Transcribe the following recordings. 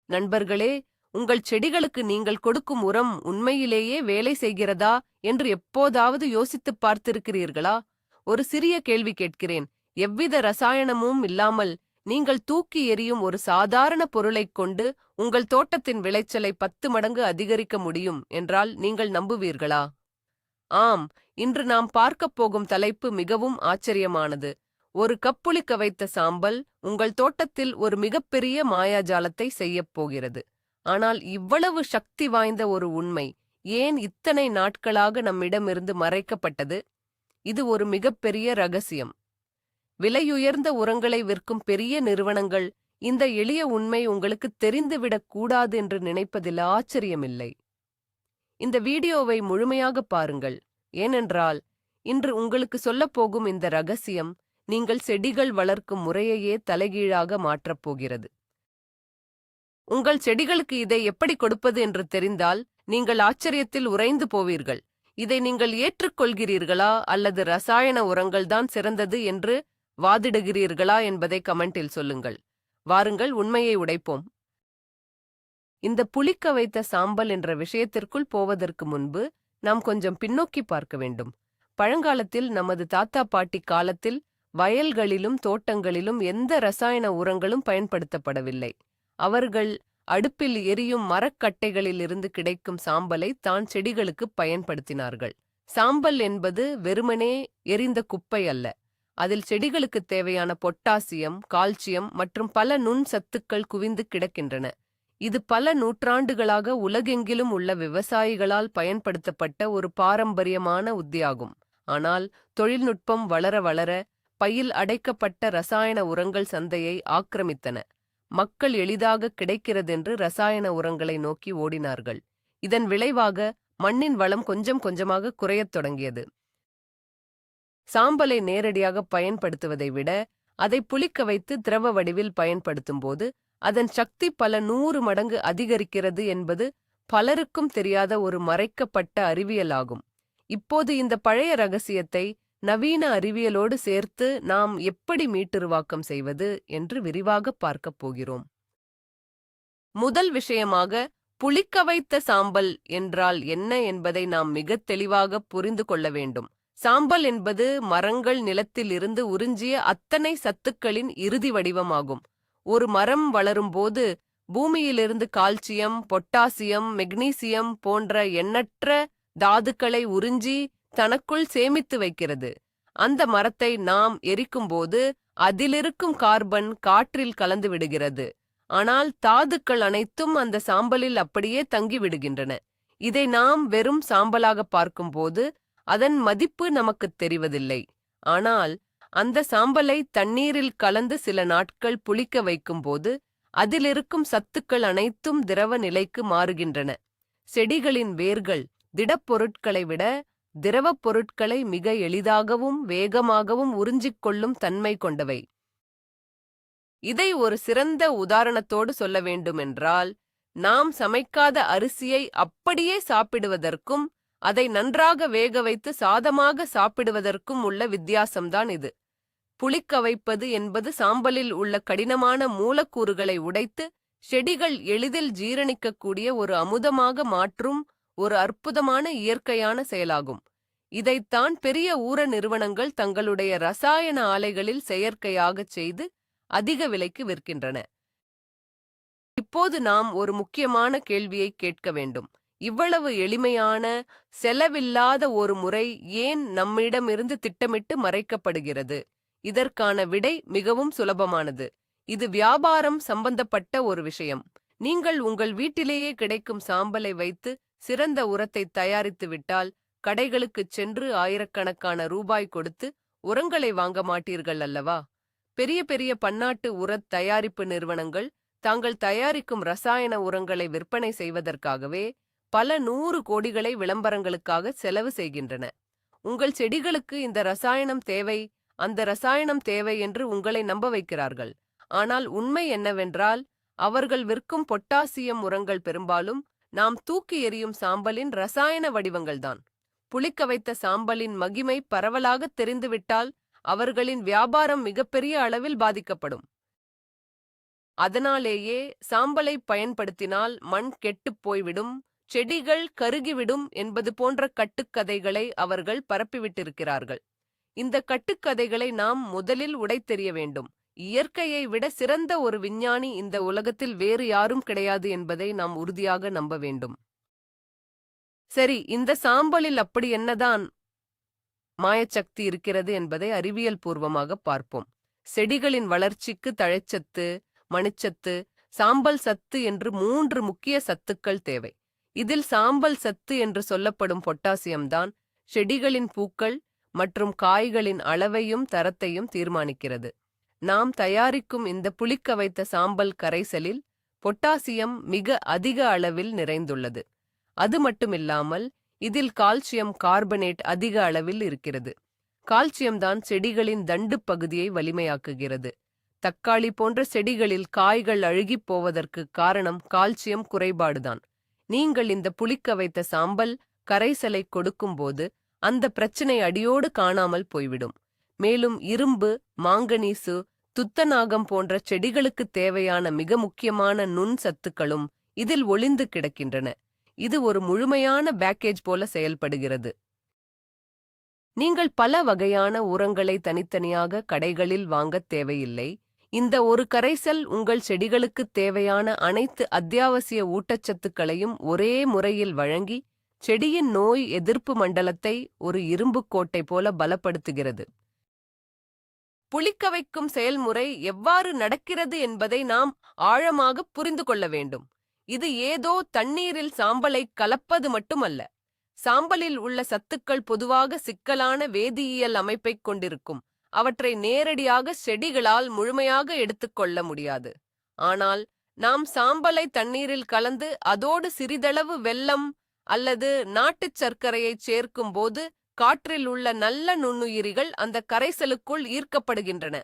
நண்பர்களே, உங்கள் செடிகளுக்கு நீங்கள் கொடுக்கும் உரம் உண்மையிலேயே வேலை செய்கிறதா என்று எப்போதாவது யோசித்துப் பார்த்திருக்கிறீர்களா? ஒரு சிறிய கேள்வி கேட்கிறேன். எவ்வித ரசாயனமும் இல்லாமல் நீங்கள் தூக்கி எறியும் ஒரு சாதாரண பொருளைக் கொண்டு உங்கள் தோட்டத்தின் விளைச்சலை 10 மடங்கு அதிகரிக்க முடியும் என்றால் நீங்கள் நம்புவீர்களா? ஆம், இன்று நாம் பார்க்கப் போகும் தலைப்பு மிகவும் ஆச்சரியமானது. ஒரு கப் புளிக்க வைத்த சாம்பல் உங்கள் தோட்டத்தில் ஒரு மிகப்பெரிய மாயாஜாலத்தை செய்யப் போகிறது. ஆனால் இவ்வளவு சக்தி வாய்ந்த ஒரு உண்மை ஏன் இத்தனை நாட்களாக நம்மிடமிருந்து மறைக்கப்பட்டது? இது ஒரு மிகப்பெரிய ரகசியம். விலையுயர்ந்த உரங்களை விற்கும் பெரிய நிறுவனங்கள் இந்த எளிய உண்மை உங்களுக்கு தெரிந்துவிடக் கூடாது என்று நினைப்பதில் ஆச்சரியமில்லை. இந்த வீடியோவை முழுமையாக பாருங்கள், ஏனென்றால் இன்று உங்களுக்கு சொல்லப்போகும் இந்த ரகசியம் நீங்கள் செடிகள் வளர்க்கும் முறையையே தலைகீழாக மாற்றப் போகிறது. உங்கள் செடிகளுக்கு இதை எப்படி கொடுப்பது என்று தெரிந்தால் நீங்கள் ஆச்சரியத்தில் உறைந்து போவீர்கள். இதை நீங்கள் ஏற்றுக்கொள்கிறீர்களா அல்லது ரசாயன உரங்கள்தான் சிறந்தது என்று வாதிடுகிறீர்களா என்பதை கமெண்டில் சொல்லுங்கள். வாருங்கள், உண்மையை உடைப்போம். இந்த புளிக்க வைத்த சாம்பல் என்ற விஷயத்திற்குள் போவதற்கு முன்பு நாம் கொஞ்சம் பின்னோக்கி பார்க்க வேண்டும். பழங்காலத்தில் நமது தாத்தா பாட்டி காலத்தில் வயல்களிலும் தோட்டங்களிலும் எந்த ரசாயன உரங்களும் பயன்படுத்தப்படவில்லை. அவர்கள் அடுப்பில் எரியும் மரக்கட்டைகளில் இருந்து கிடைக்கும் சாம்பலை தான் செடிகளுக்கு பயன்படுத்தினார்கள். சாம்பல் என்பது வெறுமனே எரிந்த குப்பை அல்ல. அதில் செடிகளுக்கு தேவையான பொட்டாசியம், கால்சியம் மற்றும் பல நுண் சத்துக்கள் குவிந்து கிடக்கின்றன. இது பல நூற்றாண்டுகளாக உலகெங்கிலும் உள்ள விவசாயிகளால் பயன்படுத்தப்பட்ட ஒரு பாரம்பரியமான உத்தியாகும். ஆனால் தொழில்நுட்பம் வளர வளர பையில் அடைக்கப்பட்ட ரசாயன உரங்கள் சந்தையை ஆக்கிரமித்தன. மக்கள் எளிதாக கிடைக்கிறதென்று ரசாயன உரங்களை நோக்கி ஓடினார்கள். இதன் விளைவாக மண்ணின் வளம் கொஞ்சம் கொஞ்சமாக குறையத் தொடங்கியது. சாம்பலை நேரடியாக பயன்படுத்துவதை விட அதை புளிக்க வைத்து திரவ வடிவில் பயன்படுத்தும்போது அதன் சக்தி பல 100 மடங்கு அதிகரிக்கிறது என்பது பலருக்கும் தெரியாத ஒரு மறைக்கப்பட்ட அறிவியலாகும். இப்போது இந்த பழைய ரகசியத்தை நவீன அறிவியலோடு சேர்த்து நாம் எப்படி மீட்டுருவாக்கம் செய்வது என்று விரிவாக பார்க்கப் போகிறோம். முதல் விஷயமாக, புளிக்க வைத்த சாம்பல் என்றால் என்ன என்பதை நாம் மிகத் தெளிவாக புரிந்து கொள்ள வேண்டும். சாம்பல் என்பது மரங்கள் நிலத்தில் இருந்து உறிஞ்சிய அத்தனை சத்துக்களின் இறுதி வடிவமாகும். ஒரு மரம் வளரும்போது பூமியிலிருந்து கால்சியம், பொட்டாசியம், மெக்னீசியம் போன்ற எண்ணற்ற தாதுக்களை உறிஞ்சி தனக்குள் சேமித்து வைக்கிறது. அந்த மரத்தை நாம் எரிக்கும்போது அதிலிருக்கும் கார்பன் காற்றில் கலந்து விடுகிறது. ஆனால் தாதுக்கள் அனைத்தும் அந்த சாம்பலில் அப்படியே தங்கிவிடுகின்றன. இதை நாம் வெறும் சாம்பலாக பார்க்கும்போது அதன் மதிப்பு நமக்குத் தெரிவதில்லை. ஆனால் அந்த சாம்பலை தண்ணீரில் கலந்து சில நாட்கள் புளிக்க வைக்கும்போது அதிலிருக்கும் சத்துக்கள் அனைத்தும் திரவ நிலைக்கு மாறுகின்றன. செடிகளின் வேர்கள் திடப்பொருட்களை விட திரவப் பொருட்களை மிக எளிதாகவும் வேகமாகவும் உறிஞ்சிக் கொள்ளும் தன்மை கொண்டவை. இதை ஒரு சிறந்த உதாரணத்தோடு சொல்ல வேண்டுமென்றால், நாம் சமைக்காத அரிசியை அப்படியே சாப்பிடுவதற்கும் அதை நன்றாக வேக வைத்து சாதமாக சாப்பிடுவதற்கும் உள்ள வித்தியாசம்தான் இது. புளிக்க வைப்பது என்பது சாம்பலில் உள்ள கடினமான மூலக்கூறுகளை உடைத்து செடிகள் எளிதில் ஜீரணிக்கக்கூடிய ஒரு அமுதமாக மாற்றும் ஒரு அற்புதமான இயற்கையான செயலாகும். இதைத்தான் பெரிய ஊர நிறுவனங்கள் தங்களுடைய ரசாயன ஆலைகளில் செயற்கையாகச் செய்து அதிக விலைக்கு விற்கின்றன. இப்போது நாம் ஒரு முக்கியமான கேள்வியை கேட்க வேண்டும். இவ்வளவு எளிமையான, செலவில்லாத ஒரு முறை ஏன் நம்மிடமிருந்து திட்டமிட்டு மறைக்கப்படுகிறது? இதற்கான விடை மிகவும் சுலபமானது. இது வியாபாரம் சம்பந்தப்பட்ட ஒரு விஷயம். நீங்கள் உங்கள் வீட்டிலேயே கிடைக்கும் சாம்பலை வைத்து சிறந்த உரத்தை தயாரித்து விட்டால் கடைகளுக்குச் சென்று ஆயிரக்கணக்கான ரூபாய் கொடுத்து உரங்களை வாங்க மாட்டீர்கள் அல்லவா? பெரிய பெரிய பன்னாட்டு உரத் தயாரிப்பு நிறுவனங்கள் தாங்கள் தயாரிக்கும் ரசாயன உரங்களை விற்பனை செய்வதற்காகவே பல 100 கோடிகளை விளம்பரங்களுக்காக செலவு செய்கின்றன. உங்கள் செடிகளுக்கு இந்த ரசாயனம் தேவை, அந்த ரசாயனம் தேவை என்று உங்களை நம்ப வைக்கிறார்கள். ஆனால் உண்மை என்னவென்றால், அவர்கள் விற்கும் பொட்டாசியம் உரங்கள் பெரும்பாலும் நாம் தூக்கி எறியும் சாம்பலின் ரசாயன வடிவங்கள்தான். புளிக்க வைத்த சாம்பலின் மகிமை பரவலாக தெரிந்துவிட்டால் அவர்களின் வியாபாரம் மிகப்பெரிய அளவில் பாதிக்கப்படும். அதனாலேயே சாம்பலை பயன்படுத்தினால் மண் கெட்டுப் போய்விடும், செடிகள் கருகிவிடும் என்பது போன்ற கட்டுக்கதைகளை அவர்கள் பரப்பிவிட்டிருக்கிறார்கள். இந்த கட்டுக்கதைகளை நாம் முதலில் உடைத்தெறிய வேண்டும். இயற்கையை விட சிறந்த ஒரு விஞ்ஞானி இந்த உலகத்தில் வேறு யாரும் கிடையாது என்பதை நாம் உறுதியாக நம்ப வேண்டும். சரி, இந்த சாம்பலில் அப்படி என்னதான் மாயச்சக்தி இருக்கிறது என்பதை அறிவியல் பூர்வமாக பார்ப்போம். செடிகளின் வளர்ச்சிக்கு தழைச்சத்து, மணிச்சத்து, சாம்பல் சத்து என்று 3 முக்கிய சத்துக்கள் தேவை. இதில் சாம்பல் சத்து என்று சொல்லப்படும் பொட்டாசியம்தான் செடிகளின் பூக்கள் மற்றும் காய்களின் அளவையும் தரத்தையும் தீர்மானிக்கிறது. நாம் தயாரிக்கும் இந்த புளிக்க வைத்த சாம்பல் கரைசலில் பொட்டாசியம் மிக அதிக அளவில் நிறைந்துள்ளது. அது மட்டுமில்லாமல் இதில் கால்சியம் கார்பனேட் அதிக அளவில் இருக்கிறது. கால்சியம் தான் செடிகளின் தண்டு பகுதியை வலிமையாக்குகிறது. தக்காளி போன்ற செடிகளில் காய்கள் அழுகிப் போவதற்கு காரணம் கால்சியம் குறைபாடுதான். நீங்கள் இந்த புளிக்க வைத்த சாம்பல் கரைசலை கொடுக்கும்போது அந்த பிரச்சனை அடியோடு காணாமல் போய்விடும். மேலும் இரும்பு, மாங்கனீசு, துத்தநாகம் போன்ற செடிகளுக்கு தேவையான மிக முக்கியமான நுண் சத்துக்களும் இதில் ஒளிந்து கிடக்கின்றன. இது ஒரு முழுமையான பேக்கேஜ் போல செயல்படுகிறது. நீங்கள் பல வகையான உரங்களை தனித்தனியாக கடைகளில் வாங்கத் தேவையில்லை. இந்த ஒரு கரைசல் உங்கள் செடிகளுக்கு தேவையான அனைத்து அத்தியாவசிய ஊட்டச்சத்துக்களையும் ஒரே முறையில் வழங்கி செடியின் நோய் எதிர்ப்பு மண்டலத்தை ஒரு இரும்புக் கோட்டை போல பலப்படுத்துகிறது. புளிக்க வைக்கும் செயல்முறை எவ்வாறு நடக்கிறது என்பதை நாம் ஆழமாக புரிந்து கொள்ள வேண்டும். இது ஏதோ தண்ணீரில் சாம்பலை கலப்பது மட்டுமல்ல. சாம்பலில் உள்ள சத்துக்கள் பொதுவாக சிக்கலான வேதியியல் அமைப்பைக் கொண்டிருக்கும். அவற்றை நேரடியாக செடிகளால் முழுமையாக எடுத்துக்கொள்ள முடியாது. ஆனால் நாம் சாம்பலை தண்ணீரில் கலந்து அதோடு சிறிதளவு வெல்லம் அல்லது நாட்டுச் சர்க்கரையை சேர்க்கும்போது காற்றில் உள்ள நல்ல நுண்ணுயிரிகள் அந்த கரைசலுக்குள் ஈர்க்கப்படுகின்றன.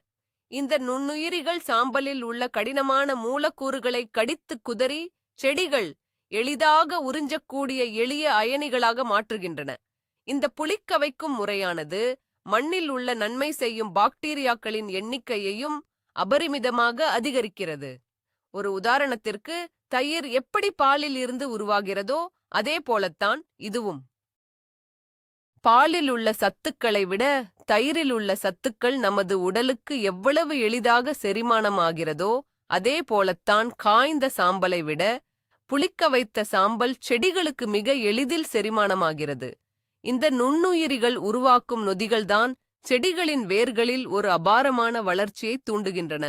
இந்த நுண்ணுயிரிகள் சாம்பலில் உள்ள கடினமான மூலக்கூறுகளை கடித்து குதறி செடிகள் எளிதாக உறிஞ்சக்கூடிய எளிய அயனிகளாக மாற்றுகின்றன. இந்த புளிக்க வைக்கும் முறையானது மண்ணில் உள்ள நன்மை செய்யும் பாக்டீரியாக்களின் எண்ணிக்கையையும் அபரிமிதமாக அதிகரிக்கிறது. ஒரு உதாரணத்திற்கு, தயிர் எப்படி பாலில் இருந்து உருவாகிறதோ அதே போலத்தான் இதுவும். பாலில் உள்ள சத்துக்களை விட தயிரில் உள்ள சத்துக்கள் நமது உடலுக்கு எவ்வளவு எளிதாக செரிமானமாகிறதோ அதே போலத்தான் காய்ந்த சாம்பலை விட புளிக்க வைத்த சாம்பல் செடிகளுக்கு மிக எளிதில் செரிமானமாகிறது. இந்த நுண்ணுயிரிகள் உருவாக்கும் நொதிகள்தான் செடிகளின் வேர்களில் ஒரு அபாரமான வளர்ச்சியை தூண்டுகின்றன.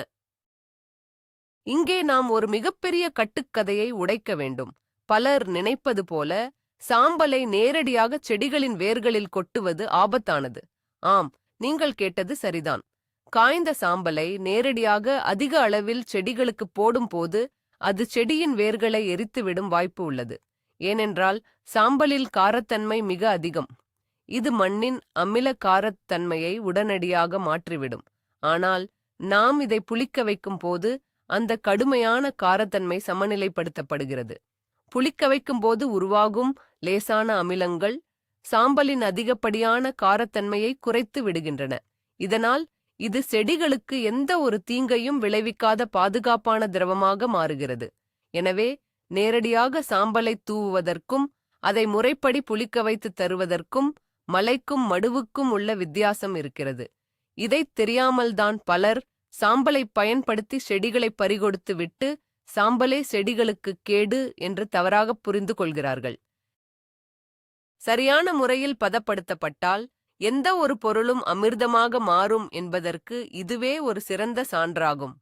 இங்கே நாம் ஒரு மிகப்பெரிய கட்டுக்கதையை உடைக்க வேண்டும். பலர் நினைப்பது போல சாம்பலை நேரடியாக செடிகளின் வேர்களில் கொட்டுவது ஆபத்தானது. ஆம், நீங்கள் கேட்டது சரிதான். காய்ந்த சாம்பலை நேரடியாக அதிக அளவில் செடிகளுக்கு போடும்போது அது செடியின் வேர்களை எரித்துவிடும் வாய்ப்பு உள்ளது. ஏனென்றால் சாம்பலில் காரத்தன்மை மிக அதிகம். இது மண்ணின் அமில காரத்தன்மையை உடனடியாக மாற்றிவிடும். ஆனால் நாம் இதை புளிக்க வைக்கும் போது அந்த கடுமையான காரத்தன்மை சமநிலைப்படுத்தப்படுகிறது. புளிக்க வைக்கும்போது உருவாகும் லேசான அமிலங்கள் சாம்பலின் அதிகப்படியான காரத்தன்மையை குறைத்து விடுகின்றன. இதனால் இது செடிகளுக்கு எந்த ஒரு தீங்கையும் விளைவிக்காத பாதுகாப்பான திரவமாக மாறுகிறது. எனவே நேரடியாக சாம்பலை தூவுவதற்கும் அதை முறைப்படி புளிக்க வைத்து தருவதற்கும் மலைக்கும் மடுவுக்கும் உள்ள வித்தியாசம் இருக்கிறது. இதைத் தெரியாமல்தான் பலர் சாம்பலை பயன்படுத்தி செடிகளை பறிகொடுத்து விட்டு சாம்பலே செடிகளுக்கு கேடு என்று தவறாக புரிந்து கொள்கிறார்கள். சரியான முறையில் பதப்படுத்தப்பட்டால் எந்த ஒரு பொருளும் அமிர்தமாக மாறும் என்பதற்கு இதுவே ஒரு சிறந்த சான்றாகும்.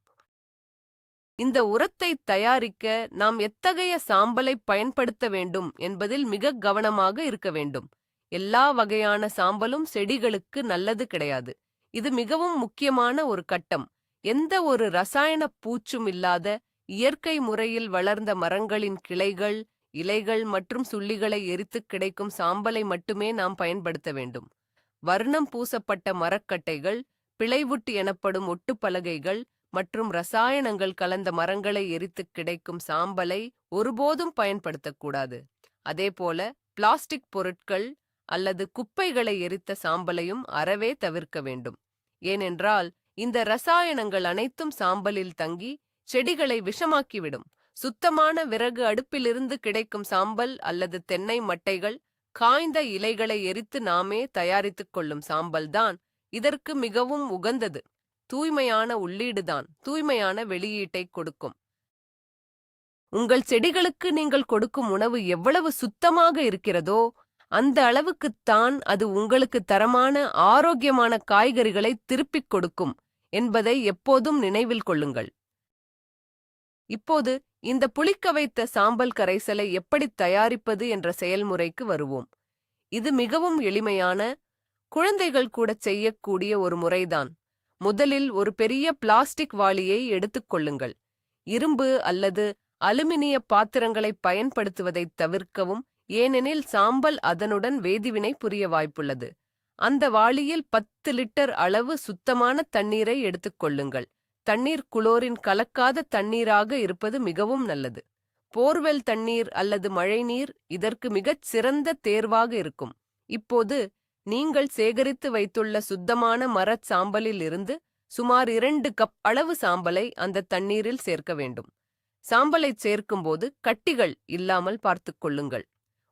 இந்த உரத்தை தயாரிக்க நாம் எத்தகைய சாம்பலை பயன்படுத்த வேண்டும் என்பதில் மிக கவனமாக இருக்க வேண்டும். எல்லா வகையான சாம்பலும் செடிகளுக்கு நல்லது கிடையாது. இது மிகவும் முக்கியமான ஒரு கட்டம். எந்த ஒரு ரசாயன பூச்சும் இல்லாத இயற்கை முறையில் வளர்ந்த மரங்களின் கிளைகள், இலைகள் மற்றும் சுள்ளிகளை எரித்து கிடைக்கும் சாம்பலை மட்டுமே நாம் பயன்படுத்த வேண்டும். வர்ணம் பூசப்பட்ட மரக்கட்டைகள், பிளைவுட் எனப்படும் ஒட்டுப்பலகைகள் மற்றும் ரசாயனங்கள் கலந்த மரங்களை எரித்து கிடைக்கும் சாம்பலை ஒருபோதும் பயன்படுத்தக்கூடாது. அதேபோல பிளாஸ்டிக் பொருட்கள் அல்லது குப்பைகளை எரித்த சாம்பலையும் அறவே தவிர்க்க வேண்டும். ஏனென்றால் இந்த ரசாயனங்கள் அனைத்தும் சாம்பலில் தங்கி செடிகளை விஷமாக்கிவிடும். சுத்தமான விறகு அடுப்பிலிருந்து கிடைக்கும் சாம்பல் அல்லது தென்னை மட்டைகள், காய்ந்த இலைகளை எரித்து நாமே தயாரித்துக் கொள்ளும் சாம்பல்தான் இதற்கு மிகவும் உகந்தது. தூய்மையான உள்ளீடுதான் தூய்மையான வெளியீட்டை கொடுக்கும். உங்கள் செடிகளுக்கு நீங்கள் கொடுக்கும் உணவு எவ்வளவு சுத்தமாக இருக்கிறதோ அந்த அளவுக்குத்தான் அது உங்களுக்கு தரமான ஆரோக்கியமான காய்கறிகளை திருப்பிக் கொடுக்கும் என்பதை எப்போதும் நினைவில் கொள்ளுங்கள். இப்போது இந்த புளிக்க வைத்த சாம்பல் கரைசலை எப்படி தயாரிப்பது என்ற செயல்முறைக்கு வருவோம். இது மிகவும் எளிமையான, குழந்தைகள் கூட செய்யக்கூடிய ஒரு முறைதான். முதலில் ஒரு பெரிய பிளாஸ்டிக் வாளியை எடுத்துக் கொள்ளுங்கள். இரும்பு அல்லது அலுமினிய பாத்திரங்களை பயன்படுத்துவதைத் தவிர்க்கவும், ஏனெனில் சாம்பல் அதனுடன் வேதிவினை புரிய வாய்ப்புள்ளது. அந்த வாளியில் 10 லிட்டர் அளவு சுத்தமான தண்ணீரை எடுத்துக் கொள்ளுங்கள். தண்ணீர் குளோரின் கலக்காத தண்ணீராக இருப்பது மிகவும் நல்லது. போர்வெல் தண்ணீர் அல்லது மழைநீர் இதற்கு மிகச் சிறந்த தேர்வாக இருக்கும். இப்போது நீங்கள் சேகரித்து வைத்துள்ள சுத்தமான மரச் சாம்பலில் இருந்து சுமார் 2 கப் அளவு சாம்பலை அந்த தண்ணீரில் சேர்க்க வேண்டும். சாம்பலை சேர்க்கும்போது கட்டிகள் இல்லாமல் பார்த்துக் கொள்ளுங்கள்.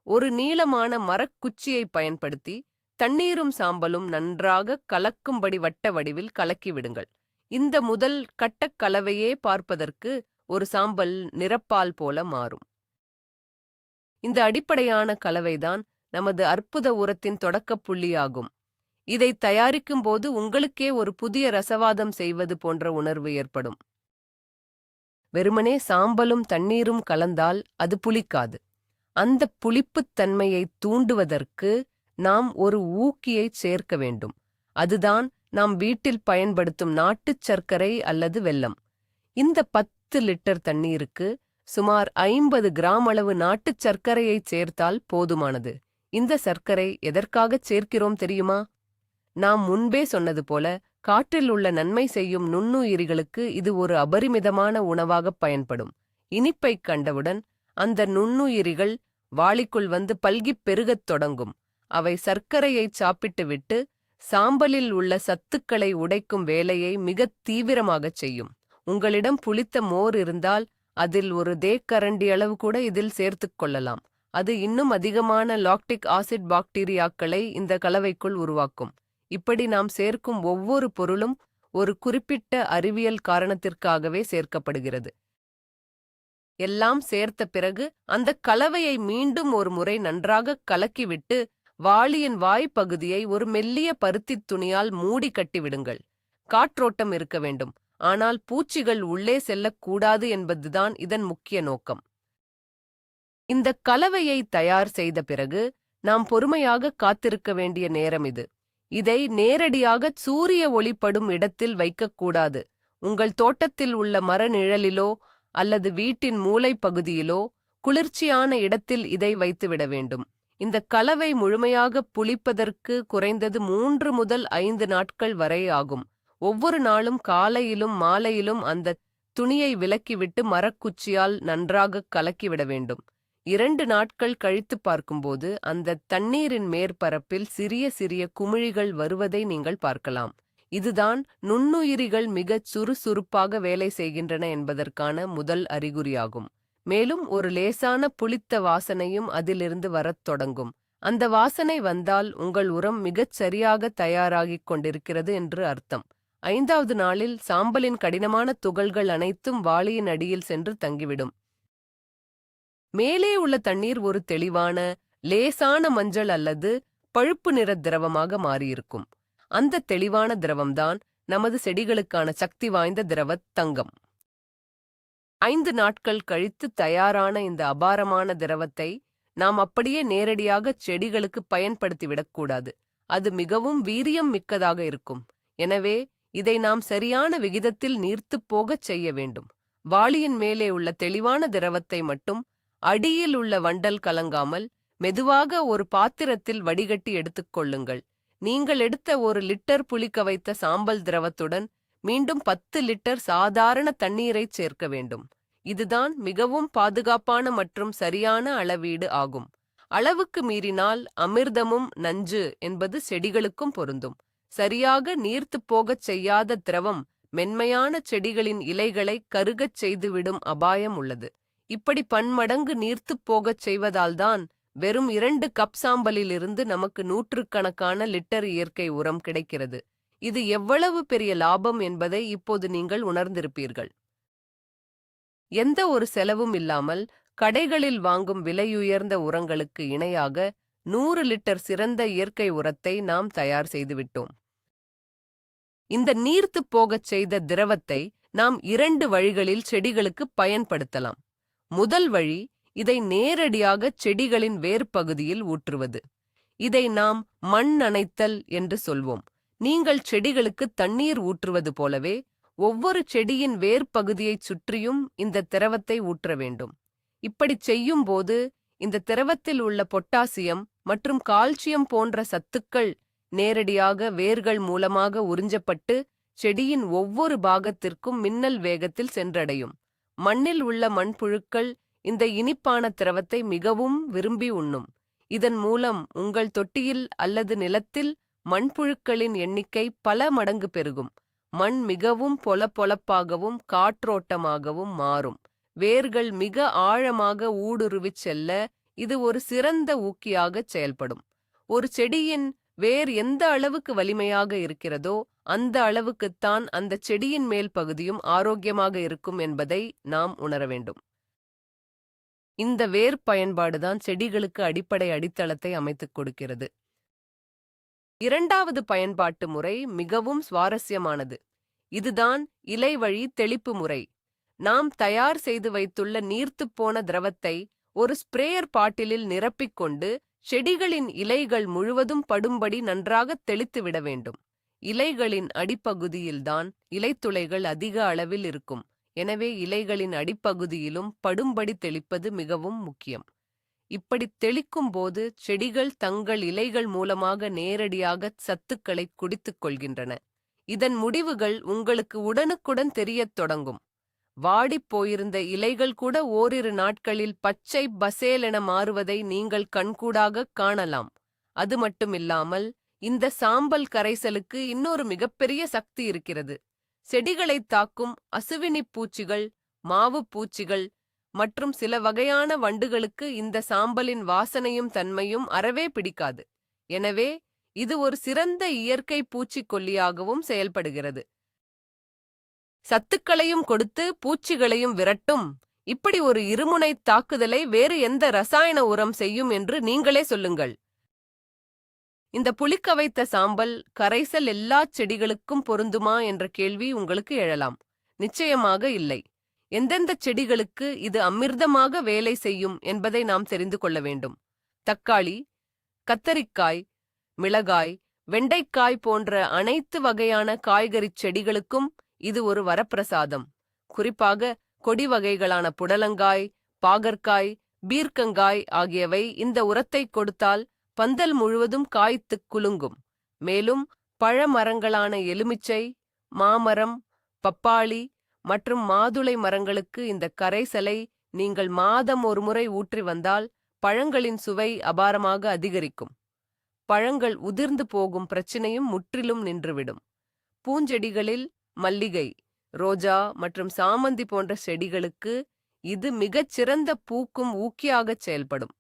ஒரு நீளமான மரக்குச்சியை பயன்படுத்தி தண்ணீரும் சாம்பலும் நன்றாக கலக்கும்படி வட்ட வடிவில் கலக்கிவிடுங்கள். இந்த முதல் கட்டக் கலவையே பார்ப்பதற்கு ஒரு சாம்பல் நிறப்பால் போல மாறும். இந்த அடிப்படையான கலவைதான் நமது அற்புத உரத்தின் தொடக்கப் புள்ளியாகும். இதை தயாரிக்கும் போது உங்களுக்கே ஒரு புதிய ரசவாதம் செய்வது போன்ற உணர்வு ஏற்படும். வெறுமனே சாம்பலும் தண்ணீரும் கலந்தால் அது புளிக்காது. அந்த புளிப்புத் தன்மையை தூண்டுவதற்கு நாம் ஒரு ஊக்கியை சேர்க்க வேண்டும். அதுதான் நாம் வீட்டில் பயன்படுத்தும் நாட்டுச் சர்க்கரை அல்லது வெல்லம். இந்த 10 லிட்டர் தண்ணீருக்கு சுமார் 50 கிராம் அளவு நாட்டுச் சர்க்கரையை சேர்த்தால் போதுமானது. இந்த சர்க்கரை எதற்காகச் சேர்க்கிறோம் தெரியுமா? நாம் முன்பே சொன்னது போல காற்றில் உள்ள நன்மை செய்யும் நுண்ணுயிரிகளுக்கு இது ஒரு அபரிமிதமான உணவாகப் பயன்படும். இனிப்பைக் கண்டவுடன் அந்த நுண்ணுயிரிகள் வாளிக்குள் வந்து பல்கிப் பெருகத் தொடங்கும். அவை சர்க்கரையைச் சாப்பிட்டுவிட்டு சாம்பலில் உள்ள சத்துக்களை உடைக்கும் வேலையை மிகத் தீவிரமாகச் செய்யும். உங்களிடம் புளித்த மோர் இருந்தால் அதில் ஒரு தேக்கரண்டி அளவு கூட இதில் சேர்த்துக் கொள்ளலாம். அது இன்னும் அதிகமான லாக்டிக் ஆசிட் பாக்டீரியாக்களை இந்த கலவைக்குள் உருவாக்கும். இப்படி நாம் சேர்க்கும் ஒவ்வொரு பொருளும் ஒரு குறிப்பிட்ட அறிவியல் காரணத்திற்காகவே சேர்க்கப்படுகிறது. எல்லாம் சேர்த்த பிறகு அந்த கலவையை மீண்டும் ஒரு முறை நன்றாக கலக்கிவிட்டு வாளியின் வாய்ப்பகுதியை ஒரு மெல்லிய பருத்தித் துணியால் மூடி கட்டிவிடுங்கள். காற்றோட்டம் இருக்க வேண்டும், ஆனால் பூச்சிகள் உள்ளே செல்லக்கூடாது என்பதுதான் இதன் முக்கிய நோக்கம். இந்த கலவையை தயார் செய்த பிறகு நாம் பொறுமையாக காத்திருக்க வேண்டிய நேரம் இது. இதை நேரடியாக சூரிய ஒளிப்படும் இடத்தில் வைக்கக்கூடாது. உங்கள் தோட்டத்தில் உள்ள மர நிழலிலோ அல்லது வீட்டின் மூலைப் பகுதியிலோ குளிர்ச்சியான இடத்தில் இதை வைத்துவிட வேண்டும். இந்த கலவை முழுமையாக புளிப்பதற்கு குறைந்தது 3 முதல் 5 நாட்கள் வரை ஆகும். ஒவ்வொரு நாளும் காலையிலும் மாலையிலும் அந்த துணியை விலக்கிவிட்டு மரக்குச்சியால் நன்றாக கலக்கிவிட வேண்டும். 2 நாட்கள் கழித்து பார்க்கும்போது அந்த தண்ணீரின் மேற்பரப்பில் சிறிய சிறிய குமிழிகள் வருவதை நீங்கள் பார்க்கலாம். இதுதான் நுண்ணுயிரிகள் மிகச் சுறுசுறுப்பாக வேலை செய்கின்றன என்பதற்கான முதல் அறிகுறியாகும். மேலும் ஒரு லேசான புளித்த வாசனையும் அதிலிருந்து வரத் தொடங்கும். அந்த வாசனை வந்தால் உங்கள் உரம் மிகச் சரியாக தயாராகிக் கொண்டிருக்கிறது என்று அர்த்தம். 5வது நாளில் சாம்பலின் கடினமான துகள்கள் அனைத்தும் வாளியின் அடியில் சென்று தங்கிவிடும். மேலே உள்ள தண்ணீர் ஒரு தெளிவான, லேசான மஞ்சள் அல்லது பழுப்பு நிற திரவமாக மாறியிருக்கும். அந்த தெளிவான திரவம்தான் நமது செடிகளுக்கான சக்தி வாய்ந்த திரவத் தங்கம். 5 நாட்கள் கழித்து தயாரான இந்த அபாரமான திரவத்தை நாம் அப்படியே நேரடியாக செடிகளுக்கு பயன்படுத்திவிடக்கூடாது. அது மிகவும் வீரியம் மிக்கதாக இருக்கும். எனவே இதை நாம் சரியான விகிதத்தில் நீர்த்துப் போகச் செய்ய வேண்டும். வாளியின் மேலே உள்ள தெளிவான திரவத்தை மட்டும் அடியில் உள்ள வண்டல் கலங்காமல் மெதுவாக ஒரு பாத்திரத்தில் வடிகட்டி எடுத்துக் கொள்ளுங்கள். நீங்கள் எடுத்த 1 லிட்டர் புளிக்க வைத்த சாம்பல் திரவத்துடன் மீண்டும் 10 லிட்டர் சாதாரண தண்ணீரைச் சேர்க்க வேண்டும். இதுதான் மிகவும் பாதுகாப்பான மற்றும் சரியான அளவீடு ஆகும். அளவுக்கு மீறினால் அமிர்தமும் நஞ்சு என்பது செடிகளுக்கும் பொருந்தும். சரியாக நீர்த்துப் போகச் செய்யாத திரவம் மென்மையான செடிகளின் இலைகளை கருகச் செய்துவிடும் அபாயம் உள்ளது. இப்படி பன்மடங்கு நீர்த்துப் போகச் செய்வதால்தான் வெறும் 2 கப் சாம்பலிலிருந்து நமக்கு நூற்றுக்கணக்கான லிட்டர் இயற்கை உரம் கிடைக்கிறது. இது எவ்வளவு பெரிய லாபம் என்பதை இப்போது நீங்கள் உணர்ந்திருப்பீர்கள். எந்த ஒரு செலவும் இல்லாமல் கடைகளில் வாங்கும் விலையுயர்ந்த உரங்களுக்கு இணையாக 100 லிட்டர் சிறந்த இயற்கை உரத்தை நாம் தயார் செய்துவிட்டோம். இந்த நீர்த்துப் போகச் செய்த திரவத்தை நாம் 2 வழிகளில் செடிகளுக்கு பயன்படுத்தலாம். முதல் வழி, இதை நேரடியாக செடிகளின் வேர்ப்பகுதியில் ஊற்றுவது. இதை நாம் மண் நனைத்தல் என்று சொல்வோம். நீங்கள் செடிகளுக்கு தண்ணீர் ஊற்றுவது போலவே ஒவ்வொரு செடியின் வேர்ப்பகுதியைச் சுற்றியும் இந்த திரவத்தை ஊற்ற வேண்டும். இப்படிச் செய்யும்போது இந்த திரவத்தில் உள்ள பொட்டாசியம் மற்றும் கால்சியம் போன்ற சத்துக்கள் நேரடியாக வேர்கள் மூலமாக உறிஞ்சப்பட்டு செடியின் ஒவ்வொரு பாகத்திற்கும் மின்னல் வேகத்தில் சென்றடையும். மண்ணில் உள்ள மண்புழுக்கள் இந்த இனிப்பான திரவத்தை மிகவும் விரும்பி உண்ணும். இதன் மூலம் உங்கள் தொட்டியில் அல்லது நிலத்தில் மண்புழுக்களின் எண்ணிக்கை பல மடங்கு பெருகும். மண் மிகவும் பொலப்பொலப்பாகவும் காற்றோட்டமாகவும் மாறும். வேர்கள் மிக ஆழமாக ஊடுருவிச் செல்ல இது ஒரு சிறந்த ஊக்கியாகச் செயல்படும். ஒரு செடியின் வேர் எந்த அளவுக்கு வலிமையாக இருக்கிறதோ அந்த அளவுக்குத்தான் அந்த செடியின் மேல் பகுதியும் ஆரோக்கியமாக இருக்கும் என்பதை நாம் உணர வேண்டும். இந்த வேர் பயன்பாடுதான் செடிகளுக்கு அடிப்படை அடித்தளத்தை அமைத்துக் கொடுக்கிறது. இரண்டாவது பயன்பாட்டு முறை மிகவும் சுவாரஸ்யமானது. இதுதான் இலைவழி தெளிப்பு முறை. நாம் தயார் செய்து வைத்துள்ள நீர்த்துப்போன திரவத்தை ஒரு ஸ்ப்ரேயர் பாட்டிலில் நிரப்பிக்கொண்டு செடிகளின் இலைகள் முழுவதும் படும்படி நன்றாக தெளித்துவிட வேண்டும். இலைகளின் அடிப்பகுதியில்தான் இலைத்துளைகள் அதிக அளவில் இருக்கும். எனவே இலைகளின் அடிப்பகுதியிலும் படும்படி தெளிப்பது மிகவும் முக்கியம். இப்படி தெளிக்கும் போது செடிகள் தங்கள் இலைகள் மூலமாக நேரடியாக சத்துக்களை குடித்துக் கொள்கின்றன. இதன் முடிவுகள் உங்களுக்கு உடனுக்குடன் தெரியத் தொடங்கும். வாடிப் போயிருந்த இலைகள் கூட ஓரிரு நாட்களில் பச்சை பசேலென மாறுவதை நீங்கள் கண்கூடாகக் காணலாம். அது மட்டுமில்லாமல் இந்த சாம்பல் கரைசலுக்கு இன்னொரு மிகப்பெரிய சக்தி இருக்கிறது. செடிகளைத் தாக்கும் அசுவினிப் பூச்சிகள், மாவுப் பூச்சிகள் மற்றும் சில வகையான வண்டுகளுக்கு இந்த சாம்பலின் வாசனையும் தன்மையும் அறவே பிடிக்காது. எனவே இது ஒரு சிறந்த இயற்கை பூச்சிக்கொல்லியாகவும் செயல்படுகிறது. சத்துக்களையும் கொடுத்து பூச்சிகளையும் விரட்டும். இப்படி ஒரு இருமுனைத் தாக்குதலை வேறு எந்த ரசாயன உரம் செய்யும் என்று நீங்களே சொல்லுங்கள். இந்த புளிக்க வைத்த சாம்பல் கரைசல் எல்லா செடிகளுக்கும் பொருந்துமா என்ற கேள்வி உங்களுக்கு எழலாம். நிச்சயமாக இல்லை. எந்தெந்த செடிகளுக்கு இது அமிர்தமாக வேலை செய்யும் என்பதை நாம் தெரிந்து கொள்ள வேண்டும். தக்காளி, கத்தரிக்காய், மிளகாய், வெண்டைக்காய் போன்ற அனைத்து வகையான காய்கறிச் செடிகளுக்கும் இது ஒரு வரப்பிரசாதம். குறிப்பாக கொடி வகைகளான புடலங்காய், பாகற்காய், பீர்க்கங்காய் ஆகியவை இந்த உரத்தை கொடுத்தால் பந்தல் முழுவதும் காய்த்துக் குலுங்கும். மேலும் பழ மரங்களான எலுமிச்சை, மாமரம், பப்பாளி மற்றும் மாதுளை மரங்களுக்கு இந்த கரைசலை நீங்கள் மாதம் ஒரு முறை ஊற்றி வந்தால் பழங்களின் சுவை அபாரமாக அதிகரிக்கும். பழங்கள் உதிர்ந்து போகும் பிரச்சினையும் முற்றிலும் நின்றுவிடும். பூஞ்செடிகளில் மல்லிகை, ரோஜா மற்றும் சாமந்தி போன்ற செடிகளுக்கு இது மிகச் சிறந்த பூக்கும் ஊக்கியாகச் செயல்படும்.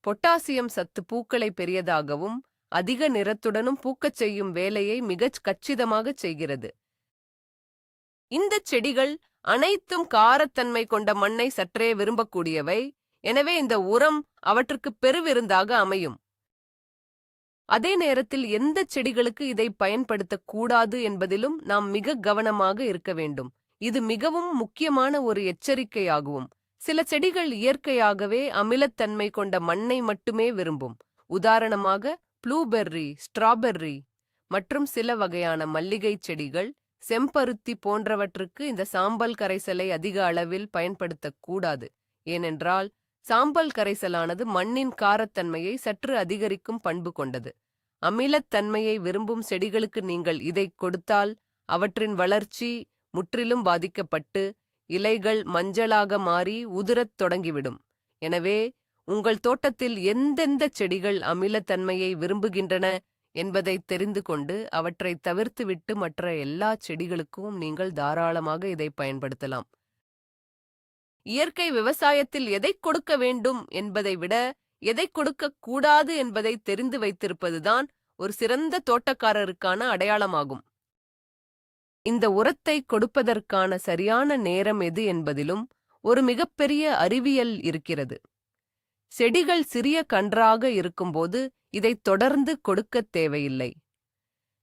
பொட்டாசியம் சத்து பூக்களை பெரியதாகவும் அதிக நிறத்துடனும் பூக்கச் செய்யும் வேலையை மிகச் கச்சிதமாகச் செய்கிறது. இந்த செடிகள் அனைத்தும் காரத்தன்மை கொண்ட மண்ணை சற்றே விரும்பக்கூடியவை. எனவே இந்த உரம் அவற்றுக்கு பெருவிருந்தாக அமையும். அதே நேரத்தில் எந்த செடிகளுக்கு இதை பயன்படுத்தக் கூடாது என்பதிலும் நாம் மிக கவனமாக இருக்க வேண்டும். இது மிகவும் முக்கியமான ஒரு எச்சரிக்கையாகும். சில செடிகள் இயற்கையாகவே அமிலத்தன்மை கொண்ட மண்ணை மட்டுமே விரும்பும். உதாரணமாக ப்ளூபெர்ரி, ஸ்ட்ராபெர்ரி மற்றும் சில வகையான மல்லிகை செடிகள், செம்பருத்தி போன்றவற்றுக்கு இந்த சாம்பல் கரைசலை அதிக அளவில் பயன்படுத்தக் கூடாது. ஏனென்றால் சாம்பல் கரைசலானது மண்ணின் காரத்தன்மையை சற்று அதிகரிக்கும் பண்பு கொண்டது. அமிலத்தன்மையை விரும்பும் செடிகளுக்கு நீங்கள் இதை கொடுத்தால் அவற்றின் வளர்ச்சி முற்றிலும் பாதிக்கப்பட்டு இலைகள் மஞ்சளாக மாறி உதிரத் தொடங்கிவிடும். எனவே உங்கள் தோட்டத்தில் எந்தெந்த செடிகள் அமிலத்தன்மையை விரும்புகின்றன என்பதை தெரிந்து கொண்டு அவற்றை தவிர்த்துவிட்டு மற்ற எல்லா செடிகளுக்கும் நீங்கள் தாராளமாக இதை பயன்படுத்தலாம். இயற்கை விவசாயத்தில் எதைக் கொடுக்க வேண்டும் என்பதை விட எதைக் கொடுக்கக் கூடாது என்பதை தெரிந்து வைத்திருப்பதுதான் ஒரு சிறந்த தோட்டக்காரருக்கான அடையாளமாகும். இந்த உரத்தை கொடுப்பதற்கான சரியான நேரம் எது என்பதிலும் ஒரு மிகப்பெரிய அறிவியல் இருக்கிறது. செடிகள் சிறிய கன்றாக இருக்கும்போது இதைத் தொடர்ந்து கொடுக்கத் தேவையில்லை.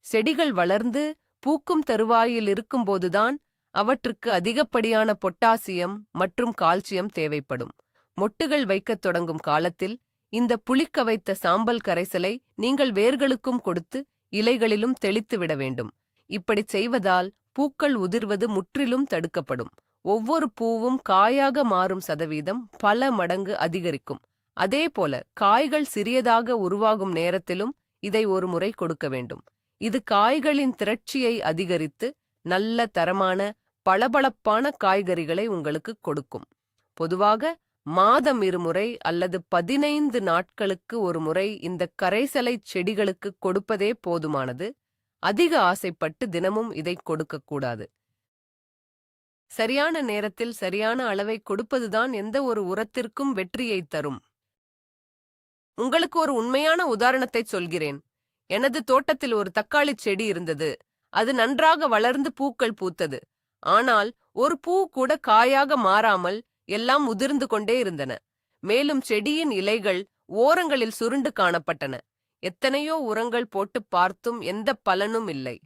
செடிகள் வளர்ந்து பூக்கும் தருவாயில் இருக்கும்போதுதான் அவற்றுக்கு அதிகப்படியான பொட்டாசியம் மற்றும் கால்சியம் தேவைப்படும். மொட்டுகள் வைக்கத் தொடங்கும் காலத்தில் இந்த புளிக்க வைத்த சாம்பல் கரைசலை நீங்கள் வேர்களுக்கும் கொடுத்து இலைகளிலும் தெளித்து விட வேண்டும். இப்படிச் செய்வதால் பூக்கள் உதிர்வது முற்றிலும் தடுக்கப்படும். ஒவ்வொரு பூவும் காயாக மாறும் சதவீதம் பல மடங்கு அதிகரிக்கும். அதேபோல காய்கள் சிறியதாக உருவாகும் நேரத்திலும் இதை ஒரு முறை கொடுக்க வேண்டும். இது காய்களின் திரட்சியை அதிகரித்து நல்ல தரமான பளபளப்பான காய்கறிகளை உங்களுக்கு கொடுக்கும். பொதுவாக மாதம் 2 முறை அல்லது 15 நாட்களுக்கு ஒரு முறை இந்த கரைசலை செடிகளுக்கு கொடுப்பதே போதுமானது. அதிக ஆசைப்பட்டு தினமும் இதை கொடுக்கக்கூடாது. சரியான நேரத்தில் சரியான அளவை கொடுப்பதுதான் எந்த ஒரு உரத்திற்கும் வெற்றியைத் தரும். உங்களுக்கு ஒரு உண்மையான உதாரணத்தை சொல்கிறேன். எனது தோட்டத்தில் ஒரு தக்காளி செடி இருந்தது. அது நன்றாக வளர்ந்து பூக்கள் பூத்தது. ஆனால் ஒரு பூ கூட காயாக மாறாமல் எல்லாம் உதிர்ந்து கொண்டே இருந்தன. மேலும் செடியின் இலைகள் ஓரங்களில் சுருண்டு காணப்பட்டன. எத்தனையோ உரங்கள் போட்டு பார்த்தும் எந்த பலனும் இல்லை.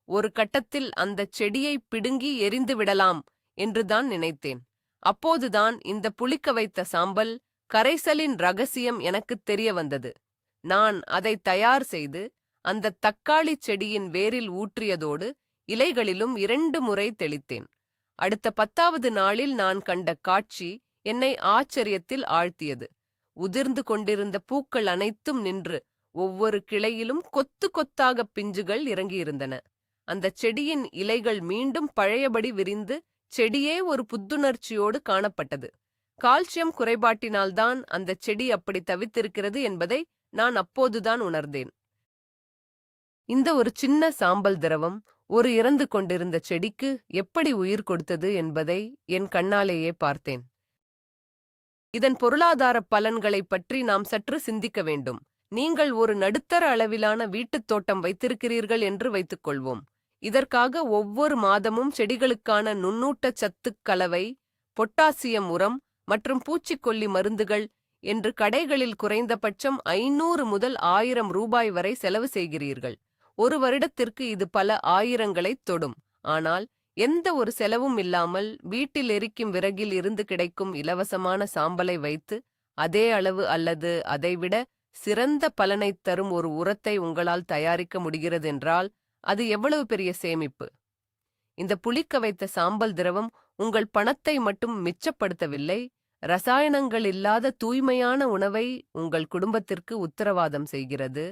ஒரு கட்டத்தில் அந்த செடியை பிடுங்கி எரிந்து விடலாம் என்றுதான் நினைத்தேன். அப்போதுதான் இந்த புளிக்க வைத்த சாம்பல் கரைசலின் ரகசியம் எனக்குத் தெரிய வந்தது. நான் அதை தயார் செய்து அந்த தக்காளி செடியின் வேரில் ஊற்றியதோடு இலைகளிலும் 2 முறை தெளித்தேன். அடுத்த 10வது நாளில் நான் கண்ட காட்சி என்னை ஆச்சரியத்தில் ஆழ்த்தியது. உதிர்ந்து கொண்டிருந்த பூக்கள் அனைத்தும் நின்று ஒவ்வொரு கிளையிலும் கொத்து கொத்தாக பிஞ்சுகள் இறங்கியிருந்தன. அந்த செடியின் இலைகள் மீண்டும் பழையபடி விரிந்து செடியே ஒரு புத்துணர்ச்சியோடு காணப்பட்டது. கால்சியம் குறைபாட்டினால்தான் அந்த செடி அப்படி தவித்திருக்கிறது என்பதை நான் அப்போதுதான் உணர்ந்தேன். இந்த ஒரு சின்ன சாம்பல் திரவம் ஒரு இறந்து கொண்டிருந்த செடிக்கு எப்படி உயிர் கொடுத்தது என்பதை என் கண்ணாலேயே பார்த்தேன். இதன் பொருளாதார பலன்களைப் பற்றி நாம் சற்று சிந்திக்க வேண்டும். நீங்கள் ஒரு நடுத்தர அளவிலான வீட்டுத் தோட்டம் வைத்திருக்கிறீர்கள் என்று வைத்துக்கொள்வோம். இதற்காக ஒவ்வொரு மாதமும் செடிகளுக்கான நுண்ணூட்டச் சத்துக் கலவை, பொட்டாசியம் உரம் மற்றும் பூச்சிக்கொல்லி மருந்துகள் என்று கடைகளில் குறைந்தபட்சம் 500 முதல் 1000 ரூபாய் வரை செலவு செய்கிறீர்கள். ஒரு வருடத்திற்கு இது பல ஆயிரங்களைத் தொடும். ஆனால் எந்த ஒரு செலவும் இல்லாமல் வீட்டில் எரிக்கும் விறகில் இருந்து கிடைக்கும் இலவசமான சாம்பலை வைத்து அதே அளவு அல்லது அதைவிட சிறந்த பலனைத் தரும் ஒரு உரத்தை உங்களால் தயாரிக்க முடிகிறதென்றால் அது எவ்வளவு பெரிய சேமிப்பு! இந்த புளிக்க வைத்த சாம்பல் திரவம் உங்கள் பணத்தை மட்டும் மிச்சப்படுத்தவில்லை, ரசாயனங்கள் இல்லாத தூய்மையான உணவை உங்கள் குடும்பத்திற்கு உத்தரவாதம் செய்கிறது.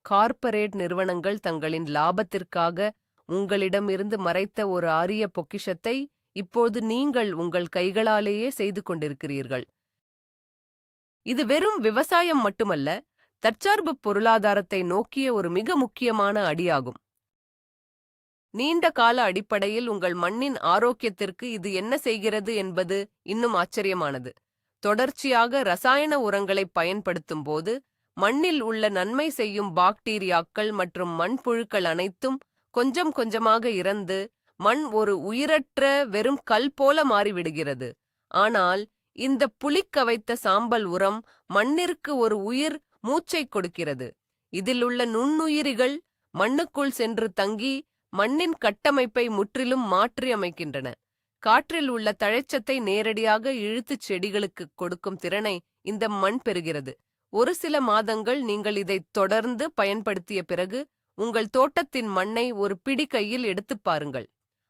கார்ப்பரேட் நிறுவனங்கள் தங்களின் லாபத்திற்காக உங்களிடமிருந்து மறைத்த ஒரு அரிய பொக்கிஷத்தை இப்போது நீங்கள் உங்கள் கைகளாலேயே செய்து கொண்டிருக்கிறீர்கள். இது வெறும் விவசாயம் மட்டுமல்ல, தற்சார்பு பொருளாதாரத்தை நோக்கிய ஒரு மிக முக்கியமான அடியாகும். நீண்ட கால அடிப்படையில் உங்கள் மண்ணின் ஆரோக்கியத்திற்கு இது என்ன செய்கிறது என்பது இன்னும் ஆச்சரியமானது. தொடர்ச்சியாக ரசாயன உரங்களை பயன்படுத்தும் போது மண்ணில் உள்ள நன்மை செய்யும் பாக்டீரியாக்கள் மற்றும் மண்புழுக்கள் அனைத்தும் கொஞ்சம் கொஞ்சமாக இறந்து மண் ஒரு உயிரற்ற வெறும் கல் போல மாறிவிடுகிறது. ஆனால் இந்த புளிக்க வைத்த சாம்பல் உரம் மண்ணிற்கு ஒரு உயிர் மூச்சை கொடுக்கிறது. இதில் உள்ள நுண்ணுயிரிகள் மண்ணுக்குள் சென்று தங்கி மண்ணின் கட்டமைப்பை முற்றிலும் மாற்றி அமைக்கின்றன. காற்றில் உள்ள தழைச்சத்தை நேரடியாக இழுத்துச் செடிகளுக்கு கொடுக்கும் திறனை இந்த மண் பெறுகிறது. ஒரு சில மாதங்கள் நீங்கள் இதை தொடர்ந்து பயன்படுத்திய பிறகு உங்கள் தோட்டத்தின் மண்ணை ஒரு பிடி கையில் எடுத்துப் பாருங்கள்.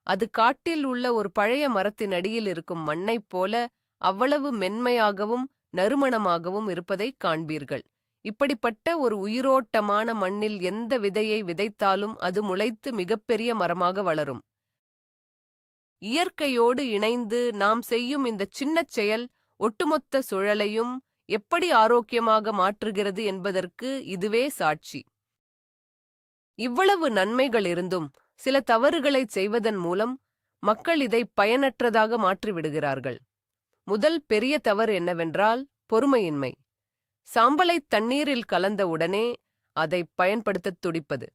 அது காட்டில் உள்ள ஒரு பழைய மரத்தின் அடியில் இருக்கும் மண்ணைப் போல அவ்வளவு மென்மையாகவும் நறுமணமாகவும் இருப்பதை காண்பீர்கள். இப்படிப்பட்ட ஒரு உயிரோட்டமான மண்ணில் எந்த விதையை விதைத்தாலும் அது முளைத்து மிகப்பெரிய மரமாக வளரும். இயற்கையோடு இணைந்து நாம் செய்யும் இந்த சின்னச் செயல் ஒட்டுமொத்த சூழலையும் எப்படி ஆரோக்கியமாக மாற்றுகிறது என்பதற்கு இதுவே சாட்சி. இவ்வளவு நன்மைகள் இருந்தும் சில தவறுகளைச் செய்வதன் மூலம் மக்கள் இதை பயனற்றதாக மாற்றிவிடுகிறார்கள். முதல் பெரிய தவறு என்னவென்றால் பொறுமையின்மை. சாம்பலை தண்ணீரில் கலந்த உடனே அதை பயன்படுத்தத் துடிப்பது.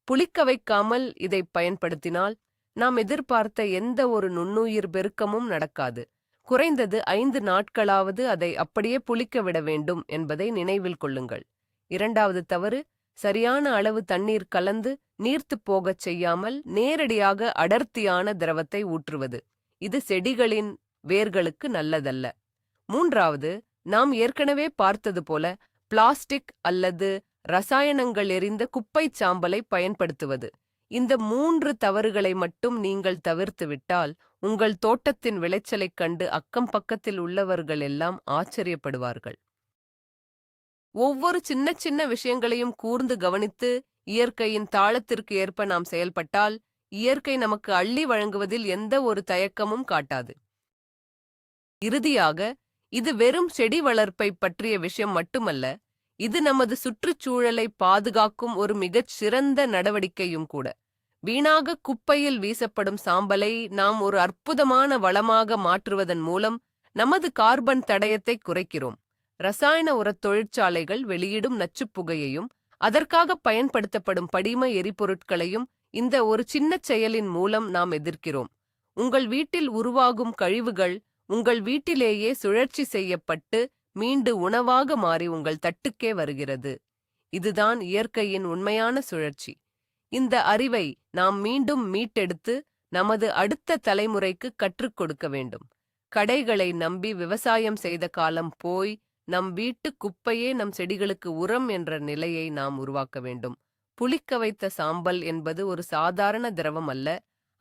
புளிக்க வைக்காமல் இதை பயன்படுத்தினால் நாம் எதிர்பார்த்த எந்த ஒரு நுண்ணுயிர் பெருக்கமும் நடக்காது. குறைந்தது 5 நாட்களாவது அதை அப்படியே புளிக்க விட வேண்டும் என்பதை நினைவில் கொள்ளுங்கள். இரண்டாவது தவறு, சரியான அளவு தண்ணீர் கலந்து நீர்த்துப் போகச் செய்யாமல் நேரடியாக அடர்த்தியான திரவத்தை ஊற்றுவது. இது செடிகளின் வேர்களுக்கு நல்லதல்ல. மூன்றாவது, நாம் ஏற்கனவே பார்த்தது போல பிளாஸ்டிக் அல்லது ரசாயனங்கள் எரிந்த குப்பைச் சாம்பலை பயன்படுத்துவது. இந்த 3 தவறுகளை மட்டும் நீங்கள் தவிர்த்துவிட்டால் உங்கள் தோட்டத்தின் விளைச்சலைக் கண்டு அக்கம் பக்கத்தில் உள்ளவர்கள் எல்லாம் ஆச்சரியப்படுவார்கள். ஒவ்வொரு சின்ன சின்ன விஷயங்களையும் கூர்ந்து கவனித்து இயற்கையின் தாளத்திற்கு ஏற்ப நாம் செயல்பட்டால் இயற்கை நமக்கு அள்ளி வழங்குவதில் எந்த ஒரு தயக்கமும் காட்டாது. இறுதியாக, இது வெறும் செடி வளர்ப்பை பற்றிய விஷயம் மட்டுமல்ல, இது நமது சுற்றுச்சூழலை பாதுகாக்கும் ஒரு மிகச் சிறந்த நடவடிக்கையும் கூட. வீணாக குப்பையில் வீசப்படும் சாம்பலை நாம் ஒரு அற்புதமான வளமாக மாற்றுவதன் மூலம் நமது கார்பன் தடயத்தை குறைக்கிறோம். ரசாயன உரத் தொழிற்சாலைகள் வெளியிடும் நச்சுப்புகையையும் அதற்காக பயன்படுத்தப்படும் படிம எரிபொருட்களையும் இந்த ஒரு சின்னச் செயலின் மூலம் நாம் எதிர்க்கிறோம். உங்கள் வீட்டில் உருவாகும் கழிவுகள் உங்கள் வீட்டிலேயே சுழற்சி செய்யப்பட்டு மீண்டு உணவாக மாறி உங்கள் தட்டுக்கே வருகிறது. இதுதான் இயற்கையின் உண்மையான சுழற்சி. இந்த அறிவை நாம் மீண்டும் மீட்டெடுத்து நமது அடுத்த தலைமுறைக்கு கற்றுக் கொடுக்க வேண்டும். கடைகளை நம்பி விவசாயம் செய்த காலம் போய் நம் வீட்டு குப்பையே நம் செடிகளுக்கு உரம் என்ற நிலையை நாம் உருவாக்க வேண்டும். புளிக்க வைத்த சாம்பல் என்பது ஒரு சாதாரண திரவம் அல்ல,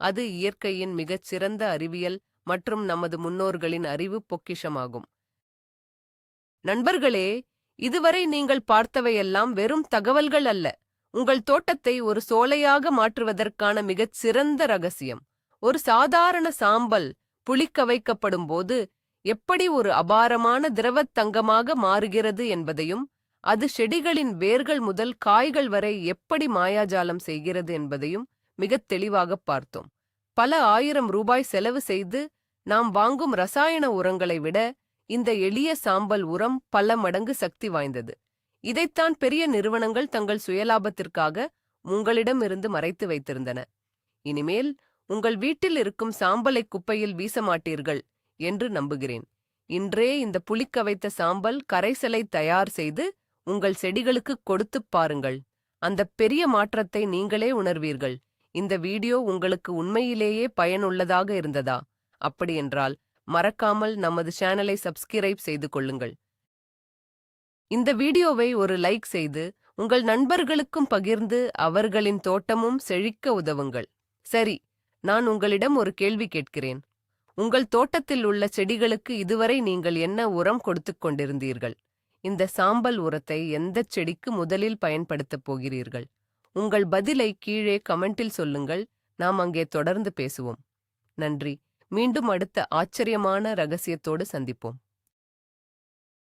அது இயற்கையின் மிகச் சிறந்த அறிவியல் மற்றும் நமது முன்னோர்களின் அறிவு பொக்கிஷமாகும். நண்பர்களே, இதுவரை நீங்கள் பார்த்தவையெல்லாம் வெறும் தகவல்கள் அல்ல, உங்கள் தோட்டத்தை ஒரு சோலையாக மாற்றுவதற்கான மிகச் சிறந்த ரகசியம். ஒரு சாதாரண சாம்பல் புளிக்க வைக்கப்படும் போது எப்படி ஒரு அபாரமான திரவத் தங்கமாக மாறுகிறது என்பதையும், அது செடிகளின் வேர்கள் முதல் காய்கள் வரை எப்படி மாயாஜாலம் செய்கிறது என்பதையும் மிகத் தெளிவாகப் பார்த்தோம். பல 1000 ரூபாய் செலவு செய்து நாம் வாங்கும் ரசாயன உரங்களை விட இந்த எளிய சாம்பல் உரம் பல மடங்கு சக்தி வாய்ந்தது. இதைத்தான் பெரிய நிறுவனங்கள் தங்கள் சுயலாபத்திற்காக உங்களிடமிருந்து மறைத்து வைத்திருந்தன. இனிமேல் உங்கள் வீட்டில் இருக்கும் சாம்பலை குப்பையில் வீச மாட்டீர்கள் என்று நம்புகிறேன். இன்றே இந்த புளிக்க வைத்த சாம்பல் கரைசலை தயார் செய்து உங்கள் செடிகளுக்கு கொடுத்துப் பாருங்கள். அந்த பெரிய மாற்றத்தை நீங்களே உணர்வீர்கள். இந்த வீடியோ உங்களுக்கு உண்மையிலேயே பயனுள்ளதாக இருந்ததா? அப்படியென்றால் மறக்காமல் நமது சேனலை சப்ஸ்கிரைப் செய்து கொள்ளுங்கள். இந்த வீடியோவை ஒரு லைக் செய்து உங்கள் நண்பர்களுக்கும் பகிர்ந்து அவர்களின் தோட்டமும் செழிக்க உதவுங்கள். சரி, நான் உங்களிடம் ஒரு கேள்வி கேட்கிறேன். உங்கள் தோட்டத்தில் உள்ள செடிகளுக்கு இதுவரை நீங்கள் என்ன உரம் கொடுத்துக் கொண்டிருந்தீர்கள்? இந்த சாம்பல் உரத்தை எந்தச் செடிக்கு முதலில் பயன்படுத்தப் போகிறீர்கள்? உங்கள் பதிலை கீழே கமெண்டில் சொல்லுங்கள். நாம் அங்கே தொடர்ந்து பேசுவோம். நன்றி. மீண்டும் அடுத்த ஆச்சரியமான ரகசியத்தோடு சந்திப்போம்.